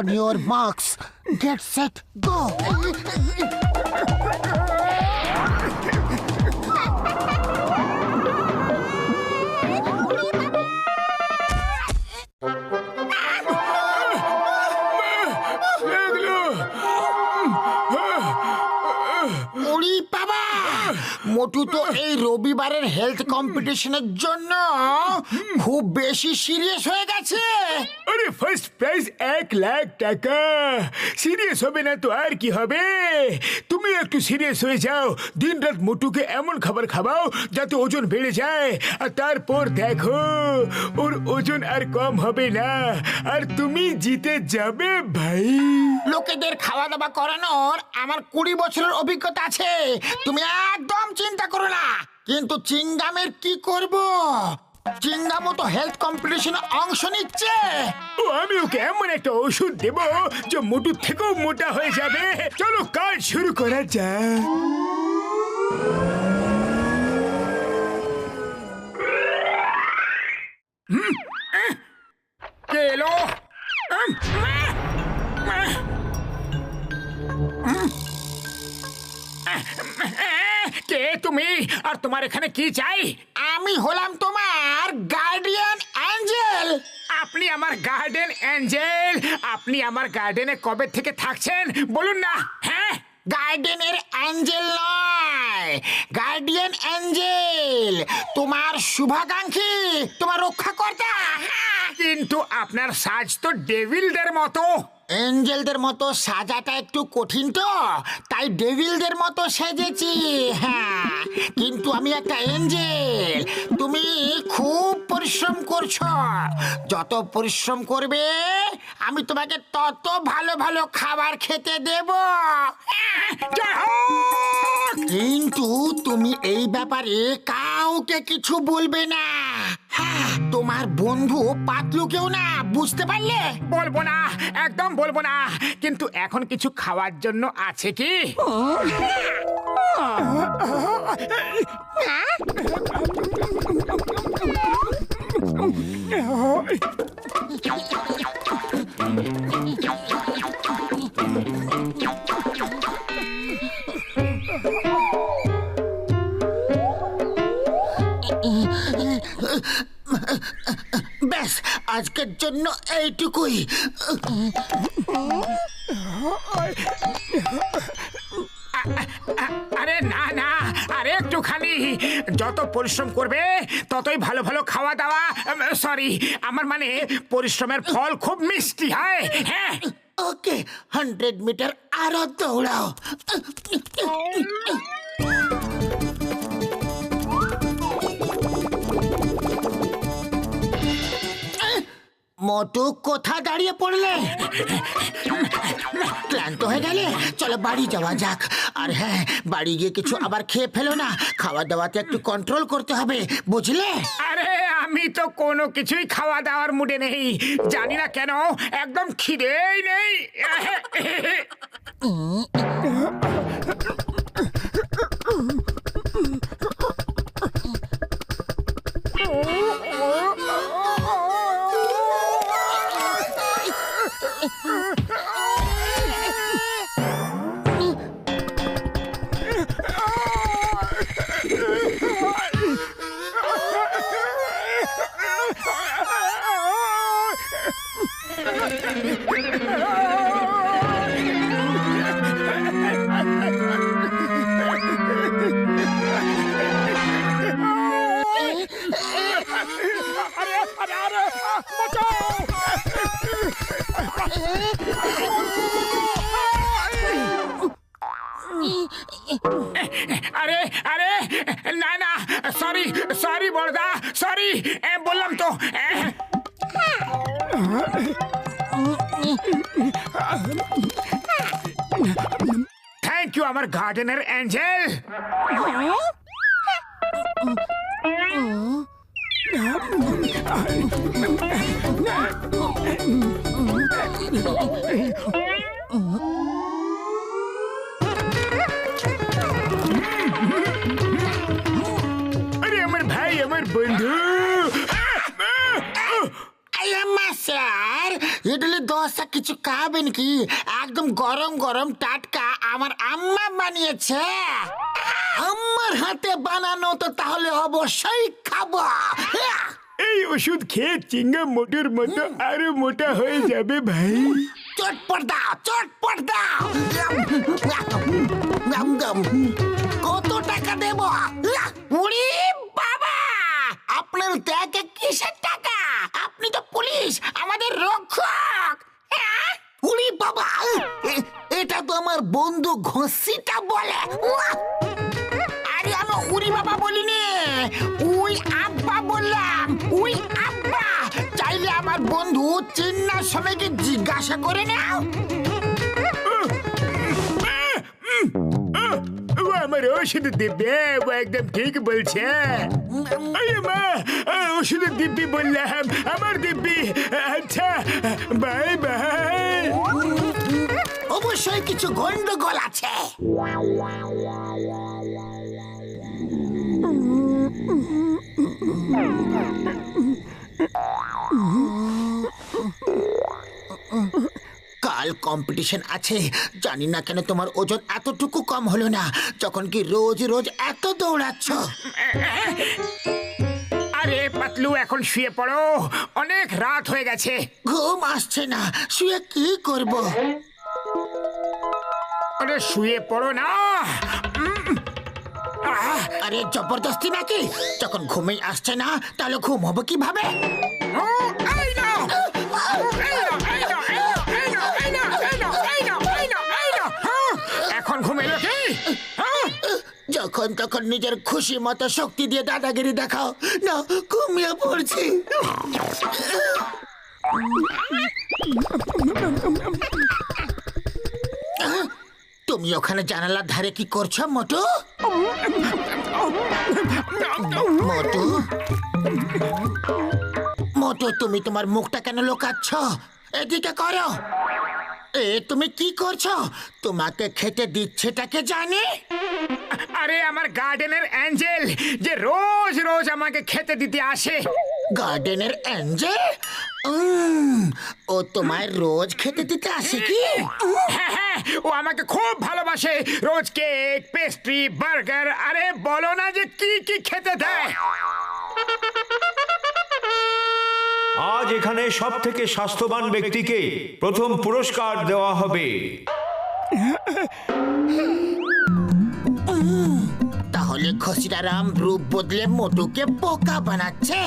On your marks, get set, go! মোটু তো এই রবিবারের হেলথ কম্পিটিশনের জন্য খুব বেশি সিরিয়াস হয়ে গেছে। আরে ফার্স্ট প্রাইজ 1,00,000 টাকা। সিরিয়াস হবে না তো আর কি হবে? তুমি একটু সিরিয়াস হয়ে যাও, দিন রাত মোটুকে এমন খাবার খাওয়াও যাতে ওজন বেড়ে যায়, আর তারপর দেখো ওর ওজন আর কম হবে না, আর তুমি জিতে যাবে ভাই। লোকেদের খাওয়া দাওয়া করানোর আমার 20 বছরের অভিজ্ঞতা আছে, তুমি একদম চিন্তা করো না। কিন্তু চিংগামের কি করব? চিংগামও তো হেলথ কম্পিটিশনে অংশ নিচ্ছে। ও আমি ওকে এমন একটা ওষুধ দেব যে মোটুর থেকেও মোটা হয়ে যাবে। চলো কাজ শুরু করা যাক। কে এলো? কে তুমি, আর তোমার এখানে কি চাই? আমি হলাম তোমার গার্ডিয়ান অ্যাঞ্জেল। আপনি আমার গার্ডেন অ্যাঞ্জেল? আপনি আমার গার্ডেনে কবে থেকে থাকছেন বলুন না। হ্যাঁ, গার্ডেনের অ্যাঞ্জেল নয়, গার্ডিয়ান অ্যাঞ্জেল, তোমার শুভাকাঙ্ক্ষী, তোমার রক্ষাকর্তা। কিন্তু আপনার সাজ তো ডেভিলদের মতো। এঞ্জেলদের মতো সাজাটা একটু কঠিন তো, তাই ডেভিলদের মতো সেজেছি। হ্যাঁ, কিন্তু আমি একটা এঞ্জেল। তুমি খুব পরিশ্রম করছো, যত পরিশ্রম করবে আমি তোমাকে তত ভালো ভালো খাবার খেতে দেব। কিন্তু তুমি এই ব্যাপারে কাউকে কিছু বলবে না। হ্যাঁ, তোমার বন্ধু পাতলুকেও না, বুঝতে পারলে? বলবো না, একদম বলবো না। কিন্তু এখন কিছু খাওয়ার জন্য আছে কি? ব্যাস, আজকের জন্য এইটুকুই। আরে না না, আরে একটুখানি। যত পরিশ্রম করবে ততই ভালো ভালো খাওয়া দাওয়া, সরি আমার মানে পরিশ্রমের ফল খুব মিষ্টি হয়। হ্যাঁ, ওকে, 100 মিটার আরো দৌড়াও। মোটু, কোথা দাঁড়িয়ে পড়লে? ক্লান্ত হয়ে গেলে? চলো বাড়ি যাওয়া যাক। আর হ্যাঁ, বাড়ি গিয়ে কিছু আবার খেয়ে ফেলো না, খাওয়া দাওয়াতে একটু কন্ট্রোল করতে হবে, বুঝলে? আরে আমি তো কোনো কিছুই খাওয়া দাওয়ার মুডে নেই, জানি না কেন, একদম খিদেই নেই। আরে আরে না না, সরি সরি বড়দা, সরি, বললাম তো। থ্যাংক ইউ আমার গার্ডেনের অ্যাঞ্জেল। আরে আমার ভাই, আমার বন্ধু। স্যার, ইডলি দোসা কিছু খাবেন কি? একদম গরম গরম টাটকা আমার আম্মা বানিয়েছে। আম্মার হাতে বানানো তো তাহলে অবশ্যই খাবো। এই ওষুধ খেয়ে চিংগাম মোটর মতো আরো মোটা হয়ে যাবে ভাই। চটপট দাও, চটপট দাও। কত টাকা দেব? উড়ি বাবা, আপনার টাকা কিসের টাকা? আপনি তো পুলিশ, আমাদের রক্ষক। উড়ি বাবা, এটা তো আমার বন্ধু ঘষিটা বলে। আরে আমি উড়ি বাবা বলিনি, উই আব্বা বললাম। উই আব্বা। চাইলে আমার বন্ধু চিন্নার সময়কে জিজ্ঞাসা করে নাও। ও আমার ওষুধ দিবে, ও একদম ঠিক বলছে। আরে মা, ওষুধ দিব্যি বললাম, আমার দিব্যি। আচ্ছা, বাই বাই। অবশ্যই কিছু গন্ডগোল আছে। কাল কম্পিটিশন আছে। জানি না কেন তোমার ওজন এতটুকু কম হলো না, যখন কি রোজ রোজ এত দৌড়াচ্ছ। আরে পাতলু, এখন শুয়ে পড়ো, অনেক রাত হয়ে গেছে। ঘুম আসছে না, শুয়ে কি করব? আরে শুয়ে পড়ো না। আরে জবরদস্তি নাকি? যখন ঘুমেই আসছে না তাহলে ঘুম হবে কিভাবে? এখন ঘুম এলো কি? যখন তখন নিজের খুশি মতো শক্তি দিয়ে দাদাগিরি দেখাও না, ঘুমিয়ে পড়ছি। তুমি ওখানে জানালার ধারে কি করছো মোটু? মোটু, মোটু, তুমি তোমার মুখটা কেন লুকাচ্ছ? এদিকে করো। তুমি কি করছো? তোমাকে খেতে দিচ্ছেটাকে জানি। আরে আমার গার্ডেনের অ্যাঞ্জেল, যে রোজ রোজ আমাকে খেতে দিতে আসে। গার্ডেনের অ্যাঞ্জেল? ও তোমায় রোজ খেতে দিতে আসে কি? হ্যাঁ হ্যাঁ, ও আমাকে খুব ভালোবাসে। রোজ কেক, পেস্ট্রি, বার্গার, আরে বলো না যে কি কি খেতে দেয়। আজ এখানে সব থেকে স্বাস্থ্যবান ব্যক্তিকে প্রথম পুরস্কার দেওয়া হবে। তাহলে খসিরারাম রূপ বদলে মোটুকে বোকা বানাচ্ছে।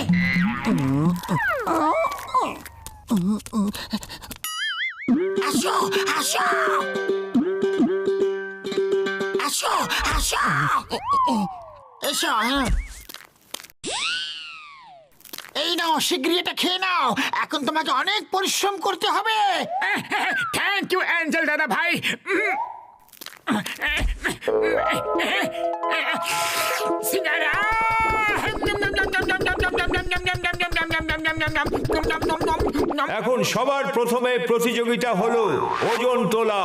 আসো আসো আসো আসো, এসো। এই নাও, শীঘ্রই এটা খেয়ে নাও। এখন তোমাকে অনেক পরিশ্রম করতে হবে। থ্যাংক ইউ অ্যাঞ্জেল দাদা ভাই। সিঙ্গারা। এখন সবার প্রথমে প্রতিযোগিতা হলো ওজন তোলা।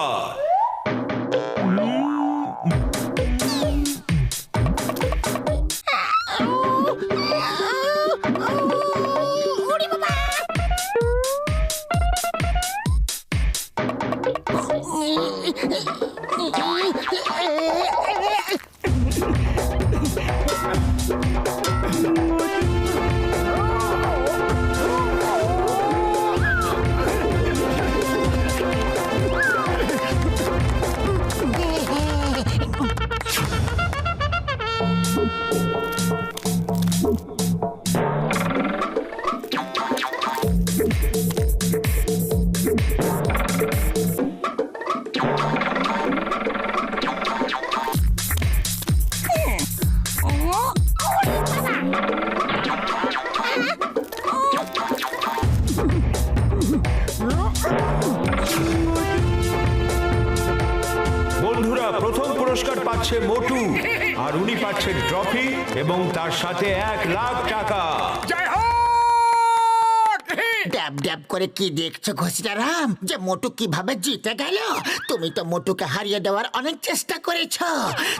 বন্ধুরা, প্রথম পুরস্কার পাচ্ছে মোটু, আর উনি পাচ্ছেন ট্রফি এবং তার সাথে 1,00,000 টাকা। জয় হোক। ড্যাব ড্যাব করে কি দেখছো ঘসিরারাম, যে মোটু কিভাবে জিতে গেল? তুমি তো মোটুকে হারিয়ে দেওয়ার অনেক চেষ্টা করেছো,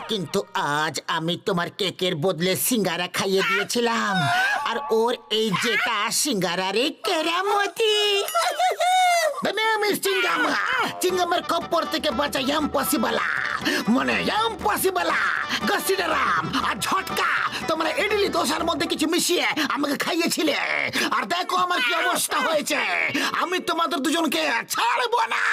কিন্তু আজ আমি তোমার কেকের বদলে সিঙ্গারা খাইয়ে দিয়েছিলাম, আর ওর এই জেতা সিঙ্গারারে কেরামতি। The name is চিঙ্গাম। চিঙ্গামের খপ্পর থেকে বাঁচা ইম্পসিবল, মানে ইম্পসিবল। গসিডারাম আর ঝটকা তোমরা ইডলি দোসার মধ্যে কিছু মিশিয়ে আমাকে খাইয়েছিলে, আর দেখো আমার কি অবস্থা হয়েছে। আমি তোমাদের দুজনকে ছাড়বো না।